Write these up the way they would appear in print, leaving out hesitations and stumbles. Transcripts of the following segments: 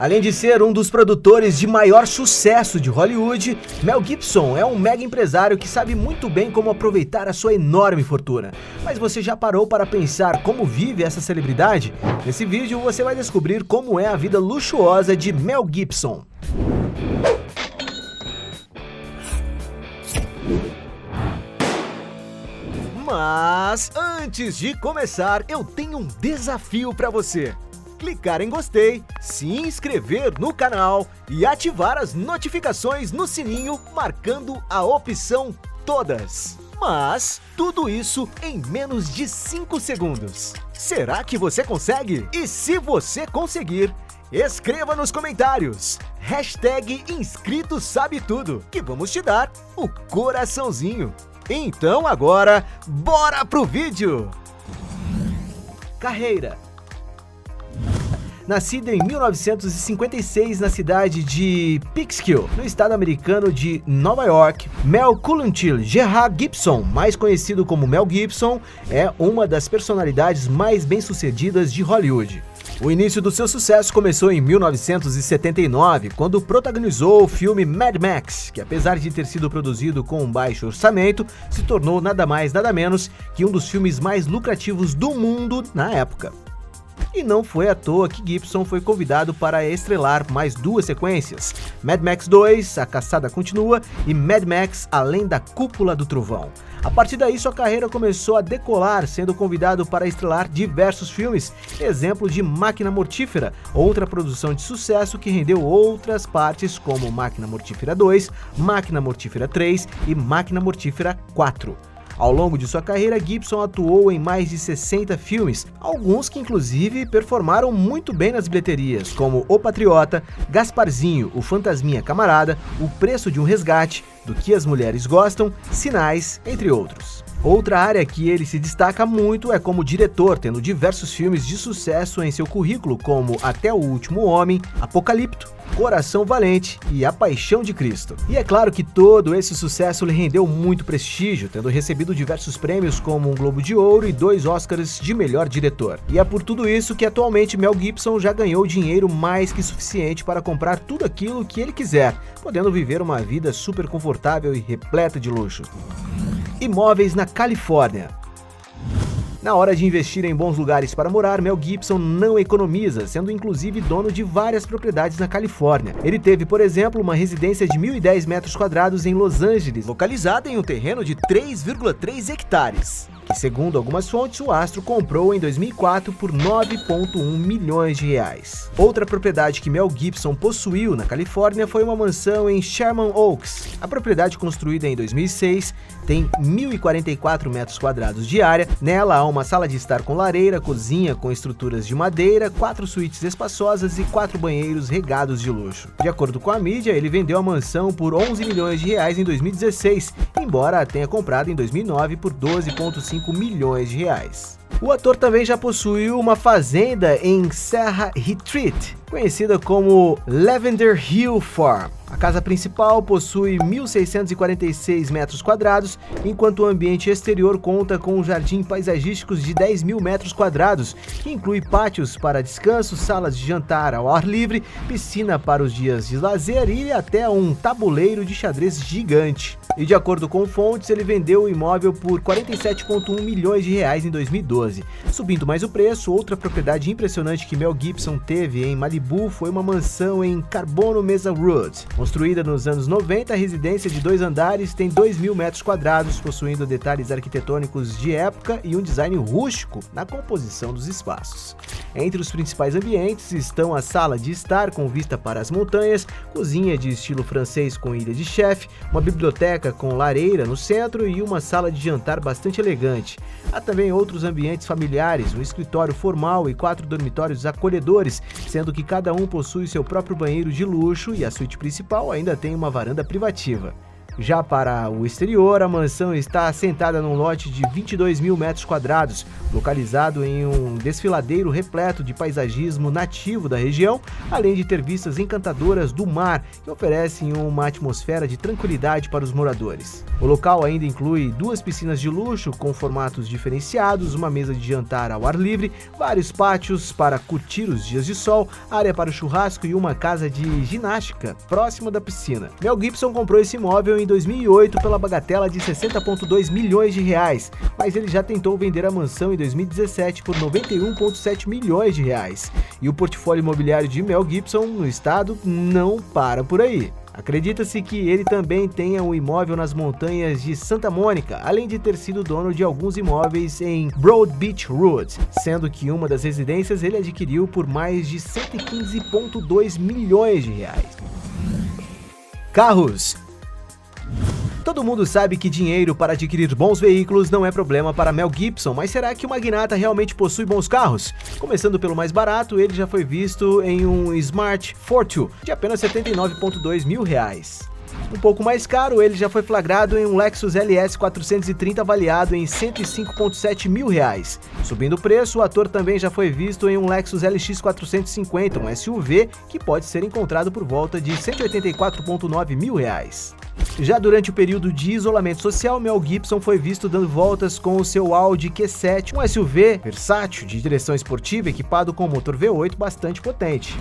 Além de ser um dos produtores de maior sucesso de Hollywood, Mel Gibson é um mega empresário que sabe muito bem como aproveitar a sua enorme fortuna. Mas você já parou para pensar como vive essa celebridade? Nesse vídeo você vai descobrir como é a vida luxuosa de Mel Gibson. Mas antes de começar, eu tenho um desafio para você. Clicar em gostei, se inscrever no canal e ativar as notificações no sininho marcando a opção todas. Mas tudo isso em menos de 5 segundos. Será que você consegue? E se você conseguir, escreva nos comentários #InscritoSabeTudo que vamos te dar o coraçãozinho. Então agora, bora pro vídeo! Carreira. Nascido em 1956 na cidade de Peekskill, no estado americano de Nova York, Mel Cullentil Gerard Gibson, mais conhecido como Mel Gibson, é uma das personalidades mais bem-sucedidas de Hollywood. O início do seu sucesso começou em 1979, quando protagonizou o filme Mad Max, que apesar de ter sido produzido com um baixo orçamento, se tornou nada mais nada menos que um dos filmes mais lucrativos do mundo na época. E não foi à toa que Gibson foi convidado para estrelar mais 2 sequências, Mad Max 2, A Caçada Continua e Mad Max Além da Cúpula do Trovão. A partir daí sua carreira começou a decolar, sendo convidado para estrelar diversos filmes, exemplo de Máquina Mortífera, outra produção de sucesso que rendeu outras partes como Máquina Mortífera 2, Máquina Mortífera 3 e Máquina Mortífera 4. Ao longo de sua carreira, Gibson atuou em mais de 60 filmes, alguns que inclusive performaram muito bem nas bilheterias, como O Patriota, Gasparzinho, O Fantasminha Camarada, O Preço de um Resgate, Do que as Mulheres Gostam, Sinais, entre outros. Outra área que ele se destaca muito é como diretor, tendo diversos filmes de sucesso em seu currículo, como Até o Último Homem, Apocalipto, Coração Valente e A Paixão de Cristo. E é claro que todo esse sucesso lhe rendeu muito prestígio, tendo recebido diversos prêmios como um Globo de Ouro e 2 Oscars de melhor diretor. E é por tudo isso que atualmente Mel Gibson já ganhou dinheiro mais que suficiente para comprar tudo aquilo que ele quiser, podendo viver uma vida super confortável e repleta de luxo. Imóveis na Califórnia. Na hora de investir em bons lugares para morar, Mel Gibson não economiza, sendo inclusive dono de várias propriedades na Califórnia. Ele teve, por exemplo, uma residência de 1.010 metros quadrados em Los Angeles, localizada em um terreno de 3,3 hectares. Que, segundo algumas fontes, o astro comprou em 2004 por 9,1 milhões de reais. Outra propriedade que Mel Gibson possuiu na Califórnia foi uma mansão em Sherman Oaks. A propriedade, construída em 2006, tem 1.044 metros quadrados de área. Nela há uma sala de estar com lareira, cozinha com estruturas de madeira, 4 suítes espaçosas e 4 banheiros regados de luxo. De acordo com a mídia, ele vendeu a mansão por 11 milhões de reais em 2016, embora a tenha comprado em 2009 por 12,5 milhões de reais. O ator também já possuiu uma fazenda em Serra Retreat, conhecida como Lavender Hill Farm. A casa principal possui 1.646 metros quadrados, enquanto o ambiente exterior conta com um jardim paisagístico de 10.000 metros quadrados, que inclui pátios para descanso, salas de jantar ao ar livre, piscina para os dias de lazer e até um tabuleiro de xadrez gigante. E de acordo com fontes, ele vendeu o imóvel por 47,1 milhões de reais em 2012. Subindo mais o preço, outra propriedade impressionante que Mel Gibson teve em Malibu foi uma mansão em Carbono Mesa Road. Construída nos anos 90, a residência de 2 andares tem 2.000 metros quadrados, possuindo detalhes arquitetônicos de época e um design rústico na composição dos espaços. Entre os principais ambientes estão a sala de estar com vista para as montanhas, cozinha de estilo francês com ilha de chefe, uma biblioteca com lareira no centro e uma sala de jantar bastante elegante. Há também outros ambientes familiares, um escritório formal e 4 dormitórios acolhedores, sendo que cada um possui seu próprio banheiro de luxo e a suíte principal ainda tem uma varanda privativa. Já para o exterior, a mansão está assentada num lote de 22 mil metros quadrados, localizado em um desfiladeiro repleto de paisagismo nativo da região, além de ter vistas encantadoras do mar, que oferecem uma atmosfera de tranquilidade para os moradores. O local ainda inclui 2 piscinas de luxo com formatos diferenciados, uma mesa de jantar ao ar livre, vários pátios para curtir os dias de sol, área para o churrasco e uma casa de ginástica próxima da piscina. Mel Gibson comprou esse imóvel em 2008 pela bagatela de 60,2 milhões de reais, mas ele já tentou vender a mansão em 2017 por 91,7 milhões de reais. E o portfólio imobiliário de Mel Gibson no estado não para por aí. Acredita-se que ele também tenha um imóvel nas montanhas de Santa Mônica, além de ter sido dono de alguns imóveis em Broad Beach Road, sendo que uma das residências ele adquiriu por mais de 115,2 milhões de reais. Carros. Todo mundo sabe que dinheiro para adquirir bons veículos não é problema para Mel Gibson, mas será que o magnata realmente possui bons carros? Começando pelo mais barato, ele já foi visto em um Smart Fortwo de apenas 79,2 mil reais. Um pouco mais caro, ele já foi flagrado em um Lexus LS 430 avaliado em 105,7 mil reais. Subindo o preço, o ator também já foi visto em um Lexus LX 450, um SUV que pode ser encontrado por volta de 184,9 mil reais. Já durante o período de isolamento social, Mel Gibson foi visto dando voltas com o seu Audi Q7, um SUV versátil de direção esportiva equipado com motor V8 bastante potente.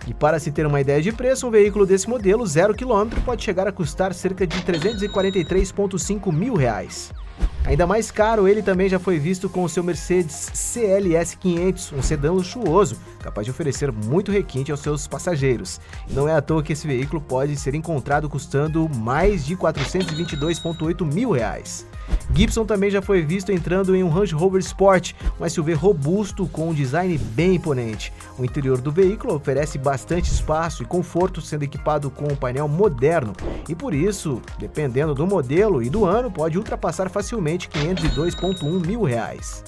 E para se ter uma ideia de preço, um veículo desse modelo 0 km pode chegar a custar cerca de 343,5 mil reais. Ainda mais caro, ele também já foi visto com o seu Mercedes CLS 500, um sedã luxuoso, capaz de oferecer muito requinte aos seus passageiros. E não é à toa que esse veículo pode ser encontrado custando mais de 422,8 mil reais. Gibson também já foi visto entrando em um Range Rover Sport, um SUV robusto com um design bem imponente. O interior do veículo oferece bastante espaço e conforto, sendo equipado com um painel moderno e por isso, dependendo do modelo e do ano, pode ultrapassar facilmente 502,1 mil reais.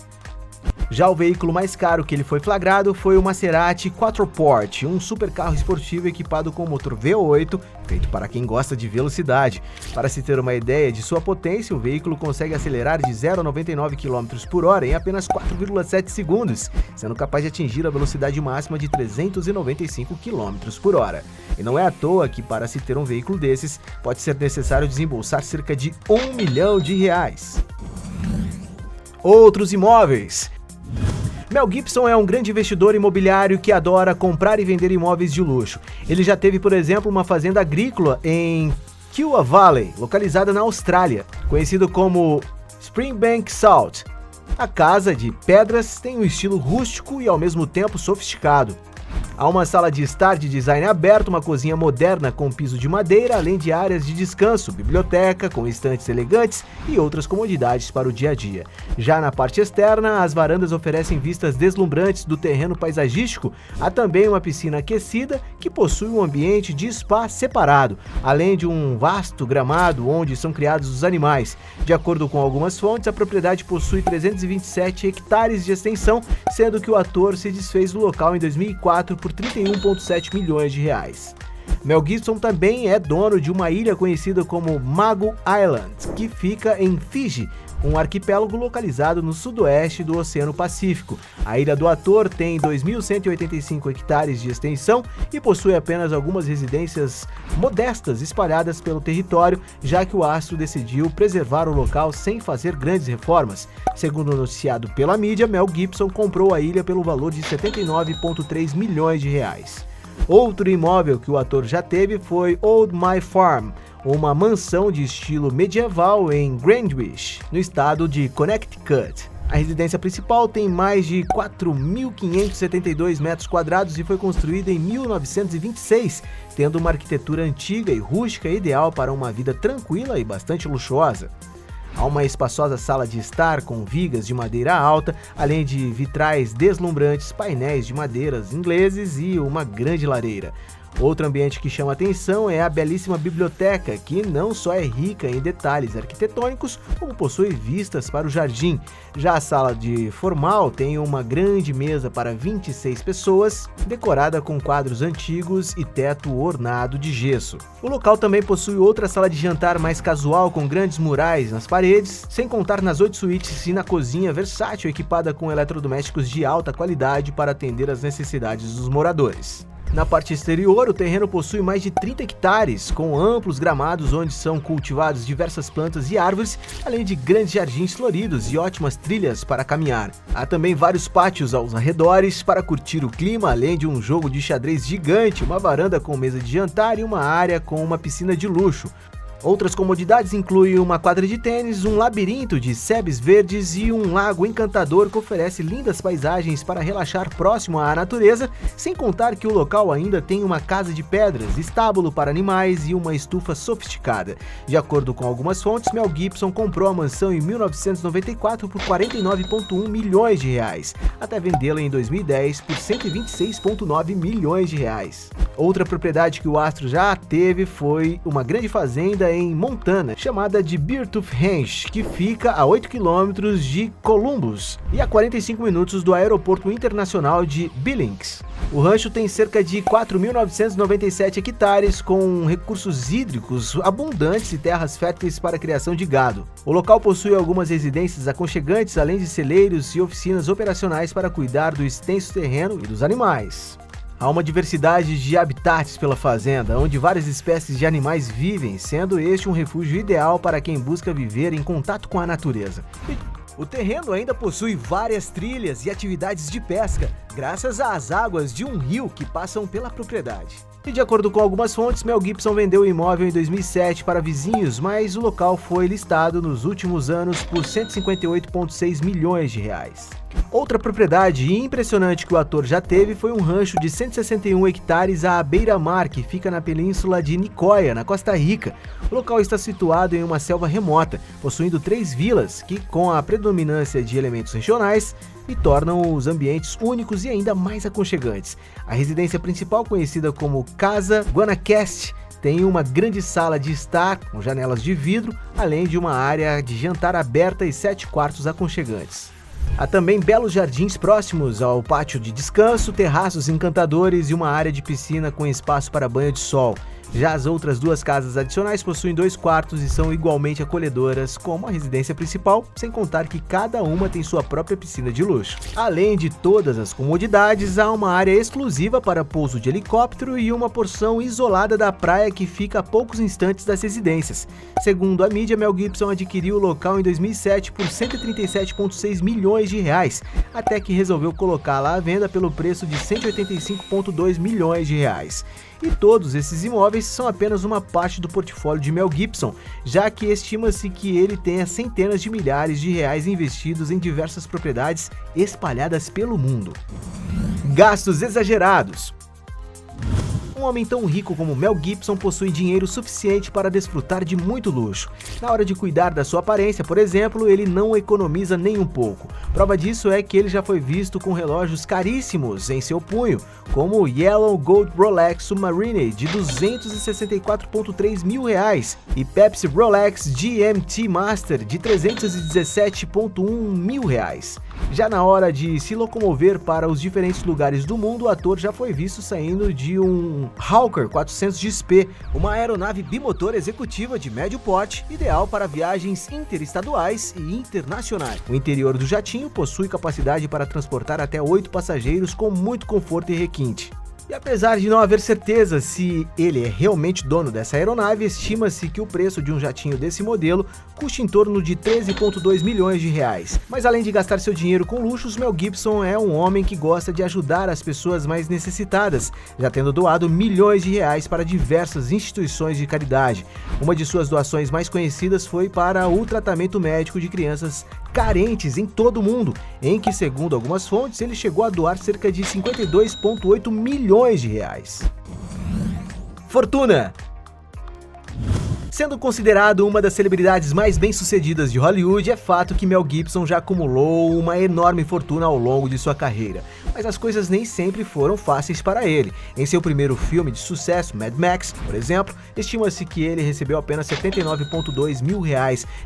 Já o veículo mais caro que ele foi flagrado foi o Maserati Quattroporte, um supercarro esportivo equipado com motor V8, feito para quem gosta de velocidade. Para se ter uma ideia de sua potência, o veículo consegue acelerar de 0 a 99 km por hora em apenas 4,7 segundos, sendo capaz de atingir a velocidade máxima de 395 km por hora. E não é à toa que para se ter um veículo desses, pode ser necessário desembolsar cerca de R$1 milhão. Outros imóveis. Mel Gibson é um grande investidor imobiliário que adora comprar e vender imóveis de luxo. Ele já teve, por exemplo, uma fazenda agrícola em Kiowa Valley, localizada na Austrália, conhecido como Springbank Salt. A casa de pedras tem um estilo rústico e ao mesmo tempo sofisticado. Há uma sala de estar de design aberto, uma cozinha moderna com piso de madeira, além de áreas de descanso, biblioteca com estantes elegantes e outras comodidades para o dia a dia. Já na parte externa, as varandas oferecem vistas deslumbrantes do terreno paisagístico. Há também uma piscina aquecida que possui um ambiente de spa separado, além de um vasto gramado onde são criados os animais. De acordo com algumas fontes, a propriedade possui 327 hectares de extensão, sendo que o ator se desfez do local em 2004 por 31,7 milhões de reais. Mel Gibson também é dono de uma ilha conhecida como Mago Island, que fica em Fiji, um arquipélago localizado no sudoeste do Oceano Pacífico. A ilha do ator tem 2.185 hectares de extensão e possui apenas algumas residências modestas espalhadas pelo território, já que o astro decidiu preservar o local sem fazer grandes reformas. Segundo noticiado pela mídia, Mel Gibson comprou a ilha pelo valor de 79,3 milhões de reais. Outro imóvel que o ator já teve foi Old My Farm, uma mansão de estilo medieval em Greenwich, no estado de Connecticut. A residência principal tem mais de 4.572 metros quadrados e foi construída em 1926, tendo uma arquitetura antiga e rústica ideal para uma vida tranquila e bastante luxuosa. Há uma espaçosa sala de estar com vigas de madeira alta, além de vitrais deslumbrantes, painéis de madeiras ingleses e uma grande lareira. Outro ambiente que chama atenção é a belíssima biblioteca, que não só é rica em detalhes arquitetônicos, como possui vistas para o jardim. Já a sala de formal tem uma grande mesa para 26 pessoas, decorada com quadros antigos e teto ornado de gesso. O local também possui outra sala de jantar mais casual com grandes murais nas paredes, sem contar nas 8 suítes e na cozinha versátil equipada com eletrodomésticos de alta qualidade para atender às necessidades dos moradores. Na parte exterior, o terreno possui mais de 30 hectares, com amplos gramados onde são cultivados diversas plantas e árvores, além de grandes jardins floridos e ótimas trilhas para caminhar. Há também vários pátios aos arredores para curtir o clima, além de um jogo de xadrez gigante, uma varanda com mesa de jantar e uma área com uma piscina de luxo. Outras comodidades incluem uma quadra de tênis, um labirinto de sebes verdes e um lago encantador que oferece lindas paisagens para relaxar próximo à natureza, sem contar que o local ainda tem uma casa de pedras, estábulo para animais e uma estufa sofisticada. De acordo com algumas fontes, Mel Gibson comprou a mansão em 1994 por 49,1 milhões de reais, até vendê-la em 2010 por 126,9 milhões de reais. Outra propriedade que o astro já teve foi uma grande fazenda em Montana, chamada de Beartooth Ranch, que fica a 8 quilômetros de Columbus e a 45 minutos do aeroporto internacional de Billings. O rancho tem cerca de 4.997 hectares, com recursos hídricos abundantes e terras férteis para a criação de gado. O local possui algumas residências aconchegantes, além de celeiros e oficinas operacionais para cuidar do extenso terreno e dos animais. Há uma diversidade de habitats pela fazenda, onde várias espécies de animais vivem, sendo este um refúgio ideal para quem busca viver em contato com a natureza. O terreno ainda possui várias trilhas e atividades de pesca, graças às águas de um rio que passam pela propriedade. E de acordo com algumas fontes, Mel Gibson vendeu o imóvel em 2007 para vizinhos, mas o local foi listado nos últimos anos por 158,6 milhões de reais. Outra propriedade impressionante que o ator já teve foi um rancho de 161 hectares à beira-mar, que fica na península de Nicoya, na Costa Rica. O local está situado em uma selva remota, possuindo 3 vilas que, com a predominância de elementos regionais, e tornam os ambientes únicos e ainda mais aconchegantes. A residência principal, conhecida como Casa Guanacaste, tem uma grande sala de estar com janelas de vidro, além de uma área de jantar aberta e 7 quartos aconchegantes. Há também belos jardins próximos ao pátio de descanso, terraços encantadores e uma área de piscina com espaço para banho de sol. Já as outras 2 casas adicionais possuem 2 quartos e são igualmente acolhedoras como a residência principal, sem contar que cada uma tem sua própria piscina de luxo. Além de todas as comodidades, há uma área exclusiva para pouso de helicóptero e uma porção isolada da praia que fica a poucos instantes das residências. Segundo a mídia, Mel Gibson adquiriu o local em 2007 por 137,6 milhões de reais, até que resolveu colocá-la à venda pelo preço de 185,2 milhões de reais. E todos esses imóveis são apenas uma parte do portfólio de Mel Gibson, já que estima-se que ele tenha centenas de milhares de reais investidos em diversas propriedades espalhadas pelo mundo. Gastos exagerados. Um homem tão rico como Mel Gibson possui dinheiro suficiente para desfrutar de muito luxo. Na hora de cuidar da sua aparência, por exemplo, ele não economiza nem um pouco. Prova disso é que ele já foi visto com relógios caríssimos em seu punho, como o Yellow Gold Rolex Submarine de 264,3 mil reais e Pepsi Rolex GMT Master de 317,1 mil reais. Já na hora de se locomover para os diferentes lugares do mundo, o ator já foi visto saindo de um Hawker 400 XP, uma aeronave bimotor executiva de médio porte, ideal para viagens interestaduais e internacionais. O interior do jatinho possui capacidade para transportar até 8 passageiros com muito conforto e requinte. E apesar de não haver certeza se ele é realmente dono dessa aeronave, estima-se que o preço de um jatinho desse modelo custe em torno de 13,2 milhões de reais. Mas além de gastar seu dinheiro com luxos, Mel Gibson é um homem que gosta de ajudar as pessoas mais necessitadas, já tendo doado milhões de reais para diversas instituições de caridade. Uma de suas doações mais conhecidas foi para o tratamento médico de crianças carentes em todo o mundo, em que, segundo algumas fontes, ele chegou a doar cerca de 52,8 milhões de reais. Fortuna. Sendo considerado uma das celebridades mais bem-sucedidas de Hollywood, é fato que Mel Gibson já acumulou uma enorme fortuna ao longo de sua carreira. Mas as coisas nem sempre foram fáceis para ele. Em seu primeiro filme de sucesso, Mad Max, por exemplo, estima-se que ele recebeu apenas R$ 79,2 mil,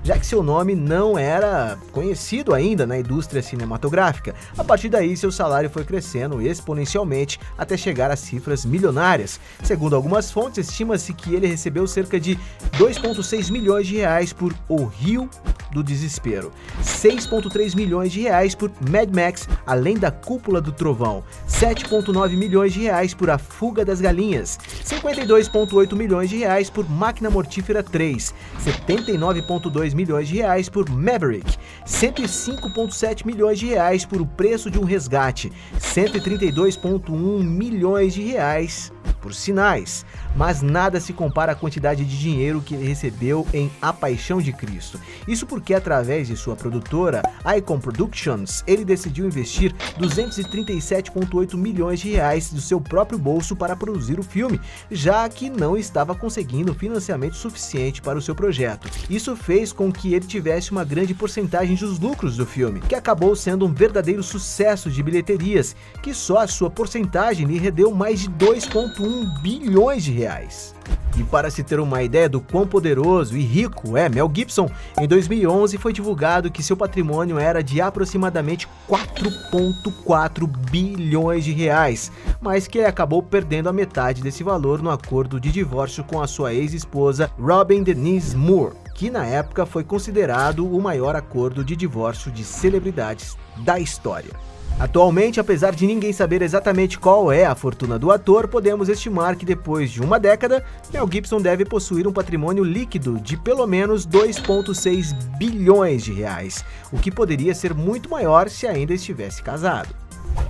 já que seu nome não era conhecido ainda na indústria cinematográfica. A partir daí, seu salário foi crescendo exponencialmente até chegar a cifras milionárias. Segundo algumas fontes, estima-se que ele recebeu cerca de R$ 2,6 milhões por O Rio do Desespero, R$ 6,3 milhões por Mad Max, Além da Cúpula do Trovão, R$ 7,9 milhões por A Fuga das Galinhas, R$ 52,8 milhões por Máquina Mortífera 3, R$ 79,2 milhões por Maverick, R$ 105,7 milhões por O Preço de um Resgate, R$ 132,1 milhões por Sinais. Mas nada se compara à quantidade de dinheiro que ele recebeu em A Paixão de Cristo. Isso porque, através de sua produtora, Icon Productions, ele decidiu investir R$ 237,8 milhões do seu próprio bolso para produzir o filme, já que não estava conseguindo financiamento suficiente para o seu projeto. Isso fez com que ele tivesse uma grande porcentagem dos lucros do filme, que acabou sendo um verdadeiro sucesso de bilheterias, que só a sua porcentagem lhe rendeu mais de 2,1 bilhões de reais. E para se ter uma ideia do quão poderoso e rico é Mel Gibson, em 2011 foi divulgado que seu patrimônio era de aproximadamente 4,4 bilhões de reais, mas que ele acabou perdendo a metade desse valor no acordo de divórcio com a sua ex-esposa Robin Denise Moore, que na época foi considerado o maior acordo de divórcio de celebridades da história. Atualmente, apesar de ninguém saber exatamente qual é a fortuna do ator, podemos estimar que depois de uma década, Mel Gibson deve possuir um patrimônio líquido de pelo menos 2,6 bilhões de reais, o que poderia ser muito maior se ainda estivesse casado.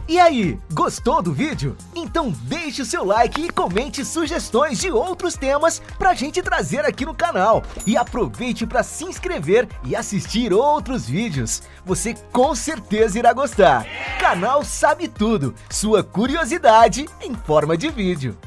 E aí, gostou do vídeo? Então deixe o seu like e comente sugestões de outros temas pra gente trazer aqui no canal. E aproveite para se inscrever e assistir outros vídeos. Você com certeza irá gostar. Canal Sabe Tudo, sua curiosidade em forma de vídeo.